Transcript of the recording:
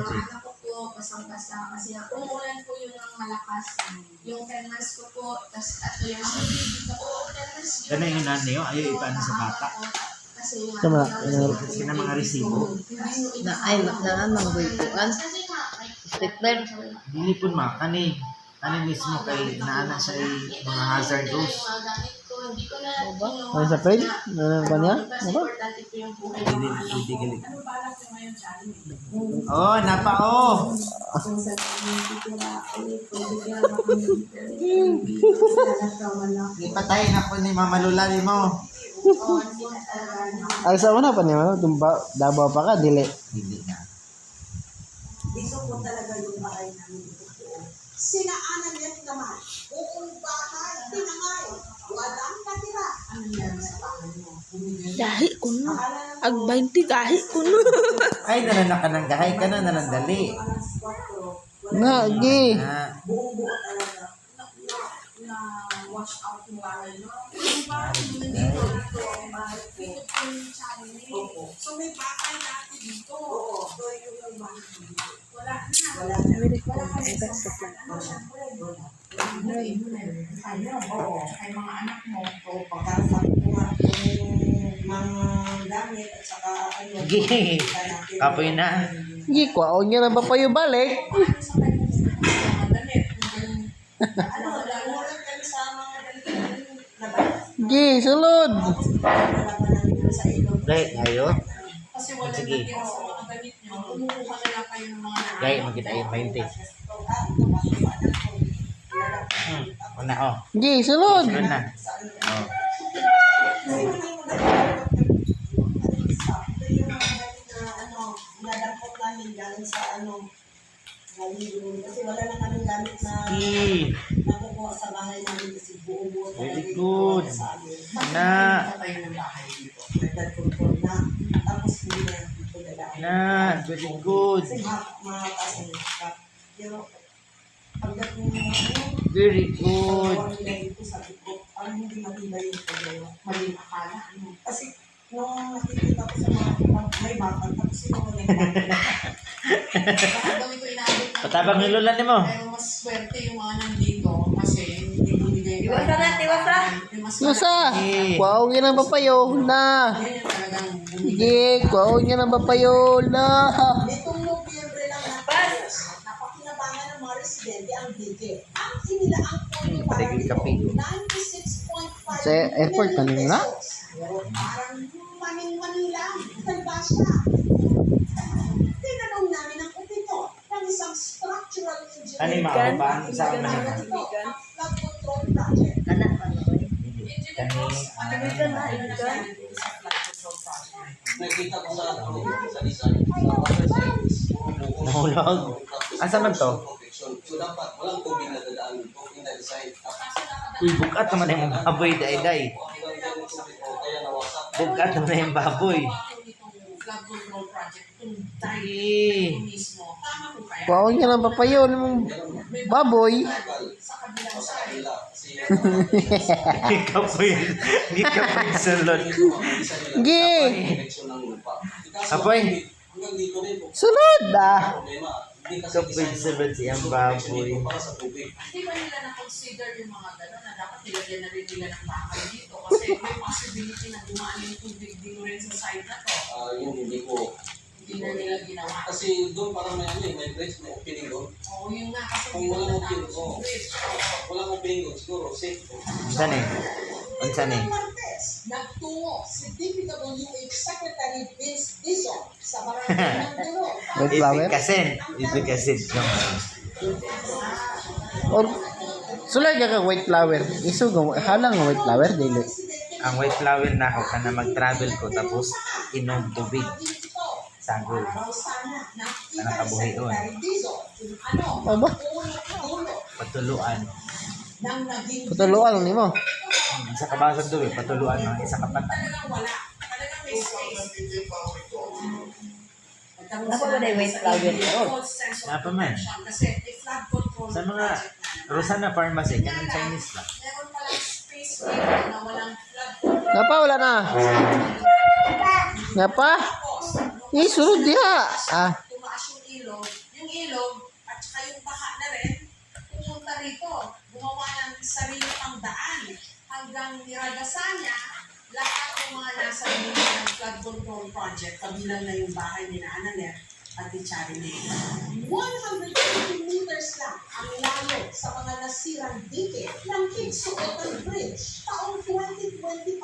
anak ko po, basang-basa. Kasi umulan po yun ng malakas. Yung 10 months ko po, tapos ato yung baby ko po, 10 months yun. Ganun yung nanay yun, ayaw ipaano sa bata. Kasi Sina mga resibo. Ay, mga buikuan. Stapler. Dili po makan eh. Ano mismo kay naanak sa mga hazardous. Ano sa page? Ano ba niya? Ano ba? Hindi galit. Oh, napa oh. Ipatayin ako ni Mama Lulali mo. Ay, sa una pa niya, Davao pa ka, dili. Hindi na. Dito po talaga yung bahay namin ito po. Sinaanan niya naman. Buong bahay, tinangay. Walang natira. Ano yan sa bahay mo? Gahi ko no. Ag 20 gahi ko no. Ay, nalanak ka ng gahay ka na, nalandali. Alas 4. Nga, gi. Buong buo talaga. Na wash out yung bahay, no? Yung bahay, hindi ko ito ang bahay ko. Opo. So may bahay dati dito. Oo. So yung bahay dito. Wala na. Wala na. Wala ka rin sa ano, syempre. Oo. Ay mga anak mo. Oo. Pagkasabi ko nga yung mga gamit at saka ano. Gi. Kapoy na. Gi, kwaon niya na ba pa yung balik? Ano, nagulat kami sa mga laban. Gi, sulod. Laban sa ilog. Dahil, ayo. Kasi wala Sige. natira sa mga damit nyo. Kumukuha na lang kayo ng mga Dahil, magkita yung 20. Una oh. Gi, sulod. Sunod na. Oh. Ito yung mga gamit na ano, nadapot namin galing sa ano, galing kasi wala na kami gamit na Gi. nakukuha sa bahay namin kasi buo-buo Very talaga yung good. mga sa amin. Na. Tayo ng bahay dito. Nagdad control na. Tapos hindi na dito dadaan. Na. Very good. Kasi makataas ang iskap. Pero pagdating mo ano, Very good. Ang nila dito sabi ko, parang hindi matibay yung paggawa. Maling akala. Ano? Kasi nung nakikita ko sa mga may bakal, tapos yung mga Bakit daw ito inaabot na? Patabang yung lula ni mo. Pero mas swerte yung mga nandito kasi hindi binigay. Tiwasa na, tiwasa. Nusa, kwaon niya ng papayo na. Yan yung talagang bumigay. Gi, kwaon niya ng papayo na. Nitong Nobyembre lang natapos, napakinabangan ng mga residente ang budget. Ang inilaan po ni Patigil ka, Pigo. 96.5 Sa airport, kanina na? Pero parang maning-manila, talba siya. Tinanong namin ang opinion ng isang structural engineer. Ano yung mga ba? Saan na naman? Ito, ang flood control project. Anak pa no. Nakita ko sa design. Nahulog. Asa man to? So dapat walang tubig na dadaan dito in the design. Uy, bukat naman yung baboy, day-day. Kaya nawasak. Bukat naman yung baboy. Flood control project. Kung Sige. mismo. Tama po kaya? Kwaon niya ng papayo ng baboy. Sa kabilang side. Hindi ka po yun. Hindi ka po yung sulod. Gi, Connection ng lupa. Apoy. Hanggang dito rin po. sulod ah. Problema. Hindi kasi Ikaw po yung sulod siyang baboy. para sa tubig. Hindi ba nila na-consider yung mga gano'n na dapat nilagyan na rin nila ng bakal dito? Kasi may possibility na dumaan yung tubig dito rin sa side na to. Yun hindi ko. Hindi na nila ginawa. Kasi doon parang may ano may bridge, may opening doon. Oo, yun nga kasi Kung hindi walang na opening, natapos yung bridge. walang opening doon, siguro safe. Saan eh? Saan eh? Martes, nagtungo si DPWH Secretary Vince Dizon sa barangay ng Duro. Wait, flower? Ibig kasi. Or, sulay ka ka white flower. Iso, halang nga white flower, dili. Ang white flower na ako ka na mag-travel ko tapos inom tubig. Sagol. Sana kabuhi doon. Aba, Patuluan. patuluan ni mo. Isa ka basag doon eh. Patuluan ng isa ka pata. Talagang wala. Talagang may space. Ako ba na yung white flower doon? Napa man. Kasi may flood control Sa mga project na. Rosana Pharmacy, kanang Chinese lang. Meron palang space dito na walang flood control. Napa, wala na. Napa? Tapos, Eh, sulod diha. Ah, tumaas yung yung ilog at saka yung baha na rin, pumunta rito, gumawa ng sarili pang daan hanggang niragasan niya lahat ng mga nasa ng flood control project, kabilang na yung bahay ni Ananet at ni Charlie. 150 meters lang ang layo sa mga nasirang dike ng Kigsuotan Bridge taong 2020